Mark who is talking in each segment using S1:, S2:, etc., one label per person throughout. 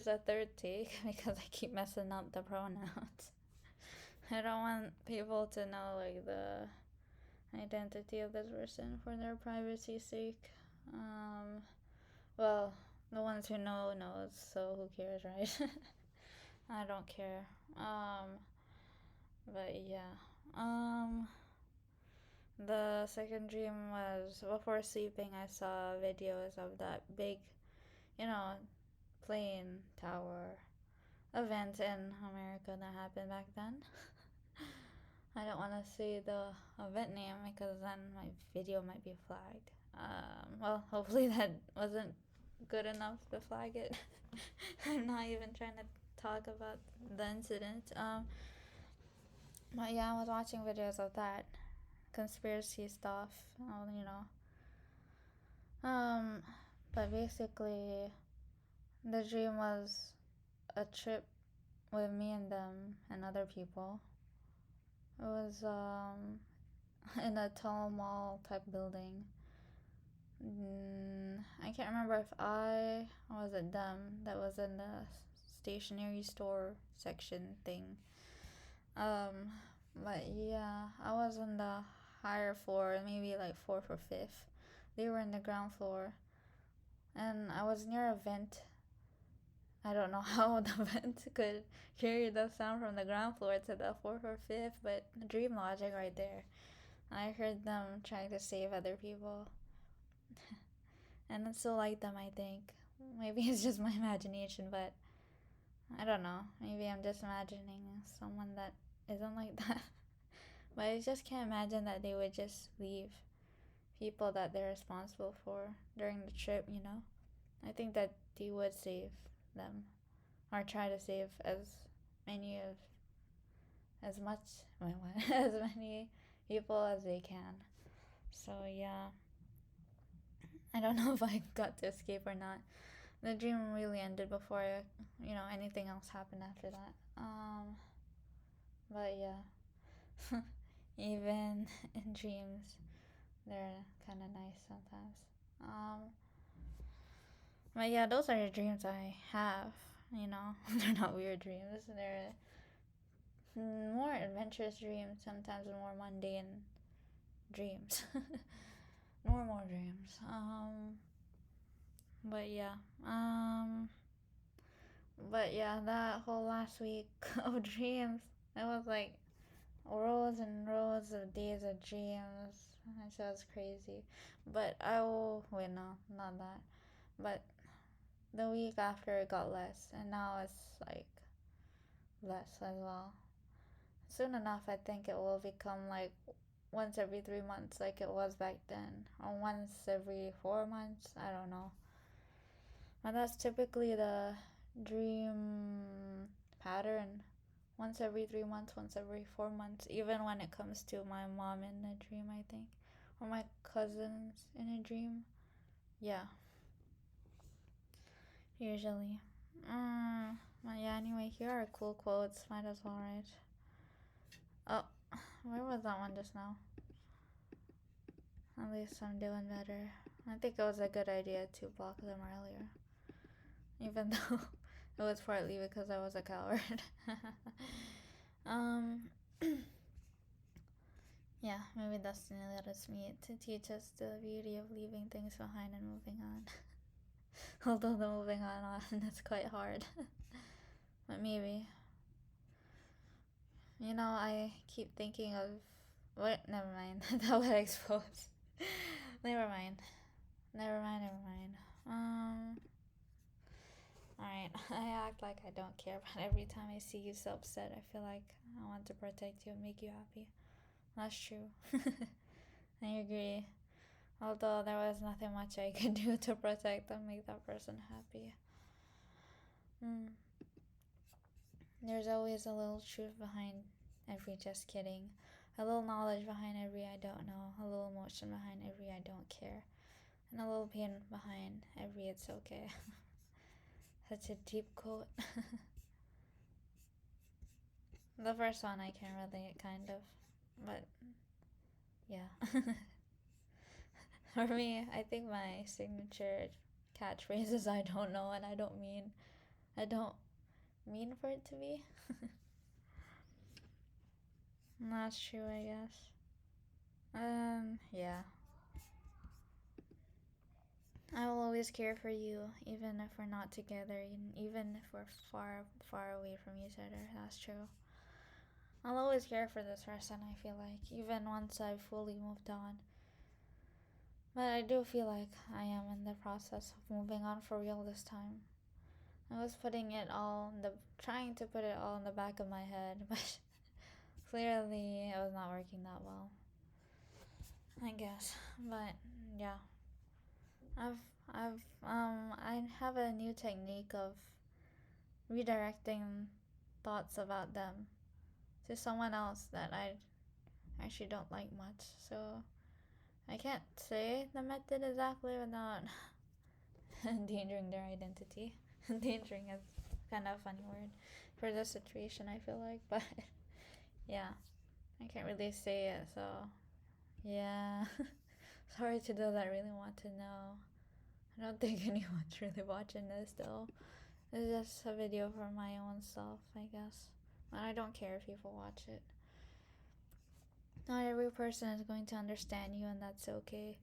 S1: a third take because I keep messing up the pronouns. I don't want people to know like the identity of this person for their privacy's sake. Well, the ones who know knows, so who cares, right? I don't care. But yeah. The second dream was before sleeping. I saw videos of that big, you know, plane tower event in America that happened back then. I don't want to say the event name because then my video might be flagged. Well, hopefully that wasn't good enough to flag it. I'm not even trying to talk about the incident. But yeah, I was watching videos of that conspiracy stuff. You know. But basically, the dream was a trip with me and them and other people. It was in a tall mall type building. I can't remember if I or was it them that was in the stationery store section thing. But yeah, I was on the higher floor, maybe like fourth or fifth. They were in the ground floor, and I was near a vent. I don't know how the vent could carry the sound from the ground floor to the fourth or fifth, but dream logic right there. I heard them trying to save other people. And it's still like them, I think. Maybe it's just my imagination, but I don't know. Maybe I'm just imagining someone that isn't like that. But I just can't imagine that they would just leave people that they're responsible for during the trip, you know? I think that they would save them or try to save many of as much as many people as they can. So yeah, I don't know if I got to escape or not. The dream really ended before anything else happened after that. But yeah, even in dreams, they're kind of nice sometimes. But yeah, those are the dreams I have. You know, they're not weird dreams. They're more adventurous dreams, sometimes more mundane dreams. Normal dreams. But yeah. But yeah, that whole last week of dreams, it was like rows and rows of days of dreams. It was crazy. But I will wait, no, not that. But the week after it got less, and now it's like less as well. Soon enough, I think it will become like once every 3 months, like it was back then, or once every 4 months. I don't know. And that's typically the dream pattern. Once every 3 months, once every 4 months, even when it comes to my mom in a dream, I think, or my cousins in a dream. Yeah, usually. Well, yeah, anyway, here are cool quotes. Might as well, right? Oh, where was that one just now? At least I'm doing better. I think it was a good idea to block them earlier. Even though it was partly because I was a coward. um, yeah, maybe destiny let us meet to teach us the beauty of leaving things behind and moving on. Although the moving on is quite hard. But maybe. You know, I keep thinking of what? Never mind. That would expose. Never mind. Never mind. Never mind. Alright. I act like I don't care, but every time I see you so upset, I feel like I want to protect you and make you happy. That's true. I agree. Although there was nothing much I could do to protect and make that person happy. There's always a little truth behind every just kidding. A little knowledge behind every I don't know. A little emotion behind every I don't care. And a little pain behind every it's okay. Such a deep quote. The first one I can relate, kind of. But, yeah. For me, I think my signature catchphrase is I don't know and I don't mean. I don't mean for it to be. That's true, I guess. Yeah. I will always care for you, even if we're not together, even if we're far, far away from each other. That's true. I'll always care for this person, I feel like, even once I've fully moved on. But I do feel like I am in the process of moving on for real this time. I was putting it all in the, trying to put it all in the back of my head, but clearly it was not working that well, I guess. But yeah, I've, I have a new technique of redirecting thoughts about them to someone else that I actually don't like much. So I can't say the method exactly without endangering their identity. Endangering is kind of a funny word for this situation, I feel like, but yeah, I can't really say it, so yeah. Sorry to those that really want to know. I don't think anyone's really watching this though. It's just a video for my own self, I guess. And I don't care if people watch it. Not every person is going to understand you, and that's okay.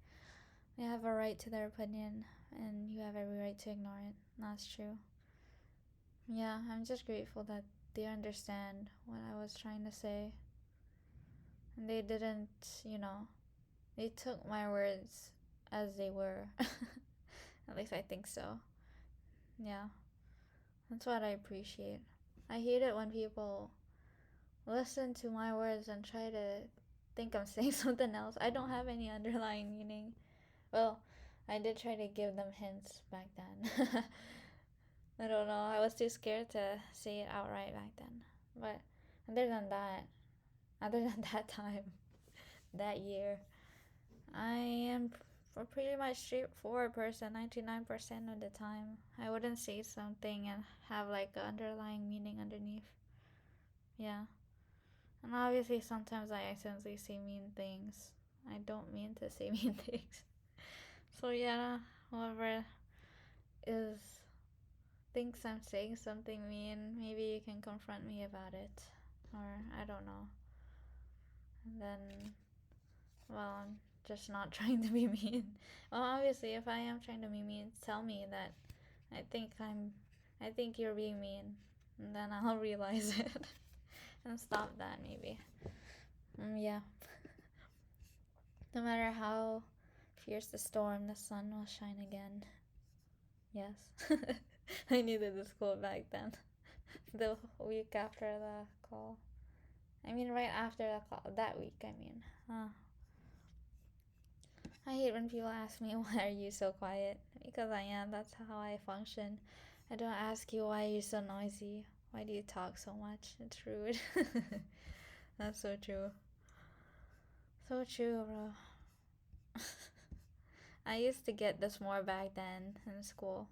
S1: They have a right to their opinion, and you have every right to ignore it. That's true. Yeah, I'm just grateful that they understand what I was trying to say. And they didn't, you know, they took my words as they were. At least I think so. Yeah, that's what I appreciate. I hate it when people listen to my words and try to think I'm saying something else. I don't have any underlying meaning. Well, I did try to give them hints back then. I don't know. I was too scared to say it outright back then. But other than that, other than that time, that year, I am a pretty much straightforward person 99% of the time. I wouldn't say something and have like an underlying meaning underneath. Yeah. And obviously, sometimes I accidentally say mean things. I don't mean to say mean things. So, yeah, whoever is thinks I'm saying something mean, maybe you can confront me about it. Or, I don't know. And then, well, I'm just not trying to be mean. Well, obviously, if I am trying to be mean, tell me that I think you're being mean. And then I'll realize it and stop that, maybe. Yeah. No matter how fierce the storm, the sun will shine again. Yes. I needed this quote back then. The week after the call. I mean, right after the call. That week, I mean. I hate when people ask me, why are you so quiet? Because I am. That's how I function. I don't ask you, why are you so noisy? Why do you talk so much? It's rude. That's so true. So true, bro. I used to get this more back then in school.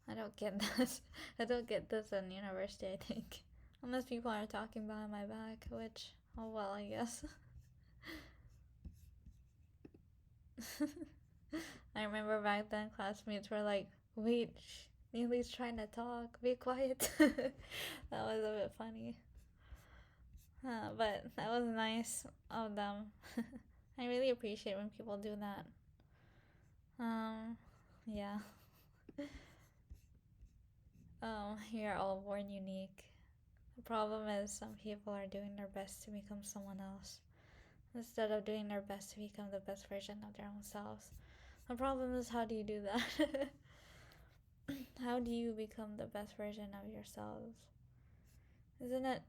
S1: I don't get this. I don't get this in university, I think. Unless people are talking behind my back, which, oh well, I guess. I remember back then classmates were like, wait, Neely's trying to talk, be quiet. That was a bit funny. But that was nice of them. I really appreciate when people do that. Yeah. You're all born unique. The problem is some people are doing their best to become someone else instead of doing their best to become the best version of their own selves. The problem is, how do you do that? How do you become the best version of yourselves? Isn't it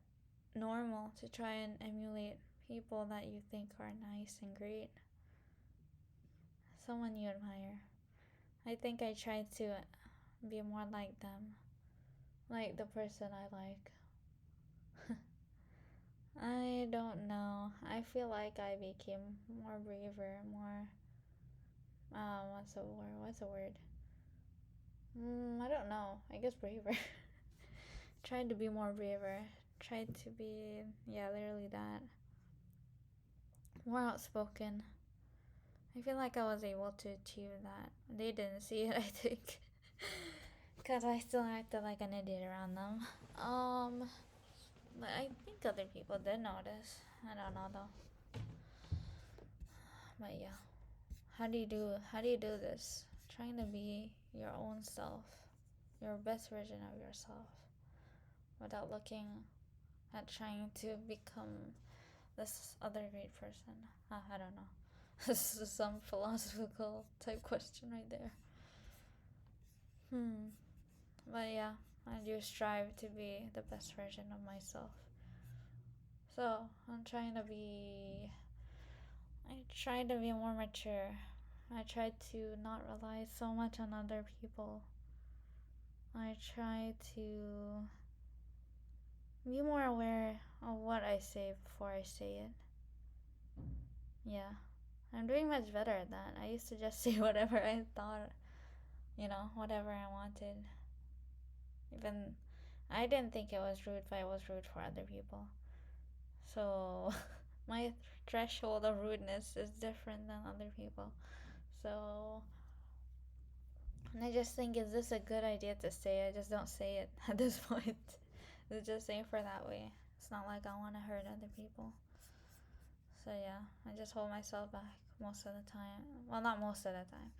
S1: normal to try and emulate people that you think are nice and great? Someone you admire. I think I tried to be more like them, like the person I like. I don't know. I feel like I became more braver, more what's the word? What's the word? I don't know. I guess braver. Tried to be more braver. Tried to be, yeah, literally that. More outspoken. I feel like I was able to achieve that. They didn't see it, I think. Because I still acted like an idiot around them. Um, but I think other people did notice. I don't know though. But yeah, how do you do this? Trying to be your own self, your best version of yourself, without looking at trying to become this other great person. I don't know. This is some philosophical type question right there. Hmm. But yeah, I do strive to be the best version of myself. So I'm trying to be. I try to be more mature. I try to not rely so much on other people. I try to be more aware of what I say before I say it. Yeah. I'm doing much better at that. I used to just say whatever I thought, whatever I wanted. Even I didn't think it was rude, but it was rude for other people. So my threshold of rudeness is different than other people. So and I just think, is this a good idea to say? I just don't say it at this point. It's just safer that way. It's not like I want to hurt other people. So yeah, I just hold myself back most of the time. Well, not most of the time.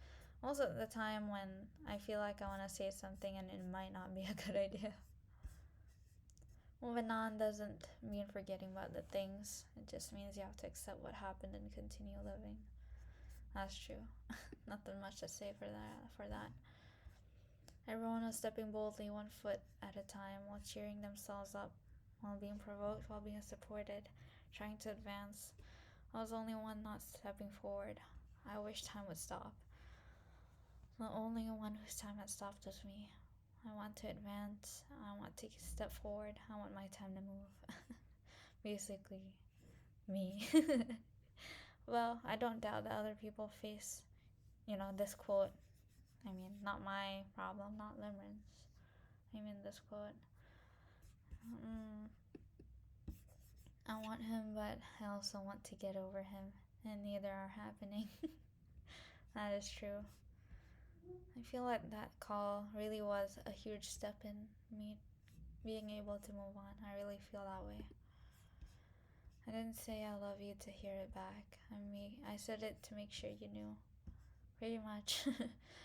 S1: Most of the time when I feel like I want to say something and it might not be a good idea. Moving on doesn't mean forgetting about the things. It just means you have to accept what happened and continue living. That's true. Nothing much to say for that. Everyone was stepping boldly one foot at a time while cheering themselves up, while being provoked, while being supported, trying to advance. I was the only one not stepping forward. I wish time would stop. The only one whose time had stopped was me. I want to advance. I want to step forward. I want my time to move. Basically, me. Well, I don't doubt that other people face, this quote. I mean, not my problem, not Limerin's. I mean, this quote. Mm, I want him, but I also want to get over him, and neither are happening. That is true. I feel like that call really was a huge step in me being able to move on. I really feel that way. I didn't say I love you to hear it back. I said it to make sure you knew. Pretty much.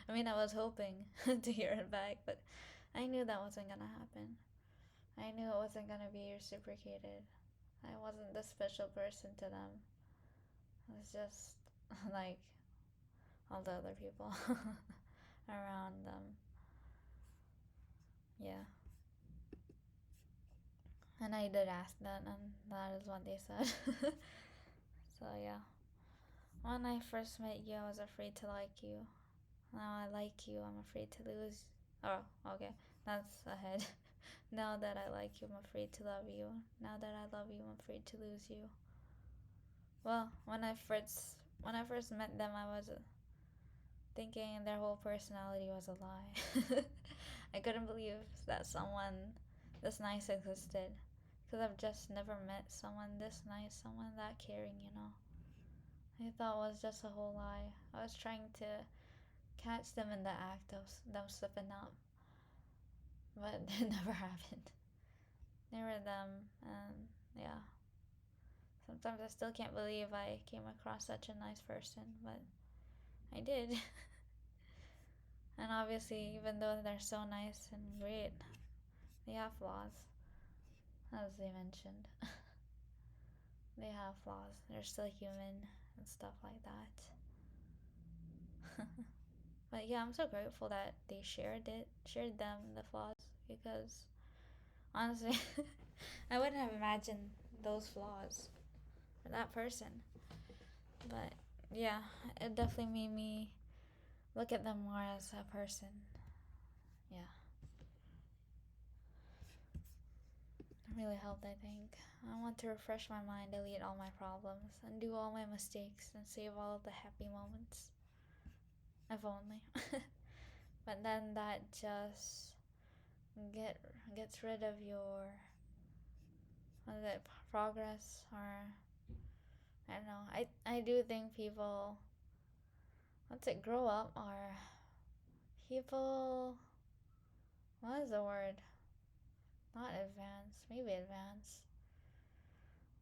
S1: I mean, I was hoping to hear it back, but I knew that wasn't gonna happen. I knew it wasn't gonna be reciprocated. I wasn't the special person to them. It was just like all the other people around them. Yeah. And I did ask that, and that is what they said. So, yeah. When I first met you, I was afraid to like you. Now I like you, I'm afraid to lose. Oh, okay. That's ahead. Now that I like you, I'm afraid to love you. Now that I love you, I'm afraid to lose you. Well, when I first met them, I was thinking their whole personality was a lie. I couldn't believe that someone this nice existed. Because I've just never met someone this nice, someone that caring. I thought it was just a whole lie. I was trying to catch them in the act of them slipping up, but it never happened. They were them, and yeah. Sometimes I still can't believe I came across such a nice person, but I did. And obviously, even though they're so nice and great, they have flaws, as they mentioned. They have flaws. They're still human and stuff like that. But yeah, I'm so grateful that they shared them the flaws, because honestly, I wouldn't have imagined those flaws for that person. But yeah, it definitely made me look at them more as a person. Yeah, it really helped, I think. I want to refresh my mind, delete all my problems, undo all my mistakes, and save all of the happy moments. If only. But then that just get gets rid of your the progress, or I don't know. I do think people, once they grow up, or people What is the word? Not advance. Maybe advance.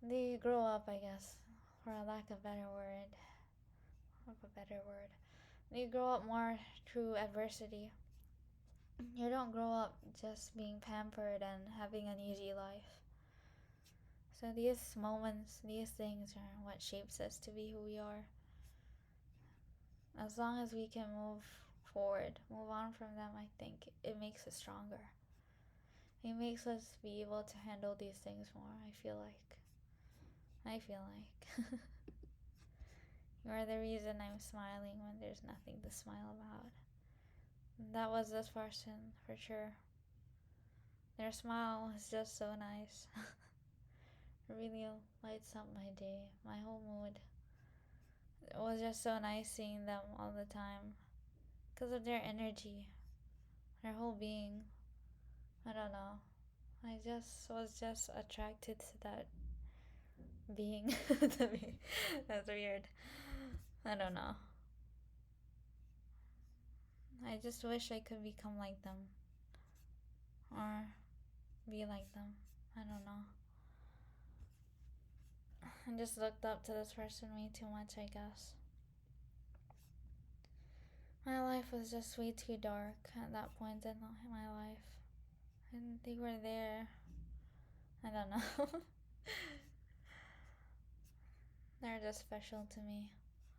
S1: They grow up, I guess, for a lack of better word. Of a better word. They grow up more through adversity. You don't grow up just being pampered and having an easy life. So these moments, these things are what shapes us to be who we are. As long as we can move forward, move on from them, I think it makes us stronger. It makes us be able to handle these things more, I feel like. You are the reason I'm smiling when there's nothing to smile about. That was this person, for sure. Their smile is just so nice. It really lights up my day, my whole mood. It was just so nice seeing them all the time because of their energy, their whole being. I don't know. I just was just attracted to that being. That's weird. I don't know. I just wish I could become like them or be like them. I don't know. I just looked up to this person way too much, I guess. My life was just way too dark at that point in my life. And they were there. I don't know. They're just special to me.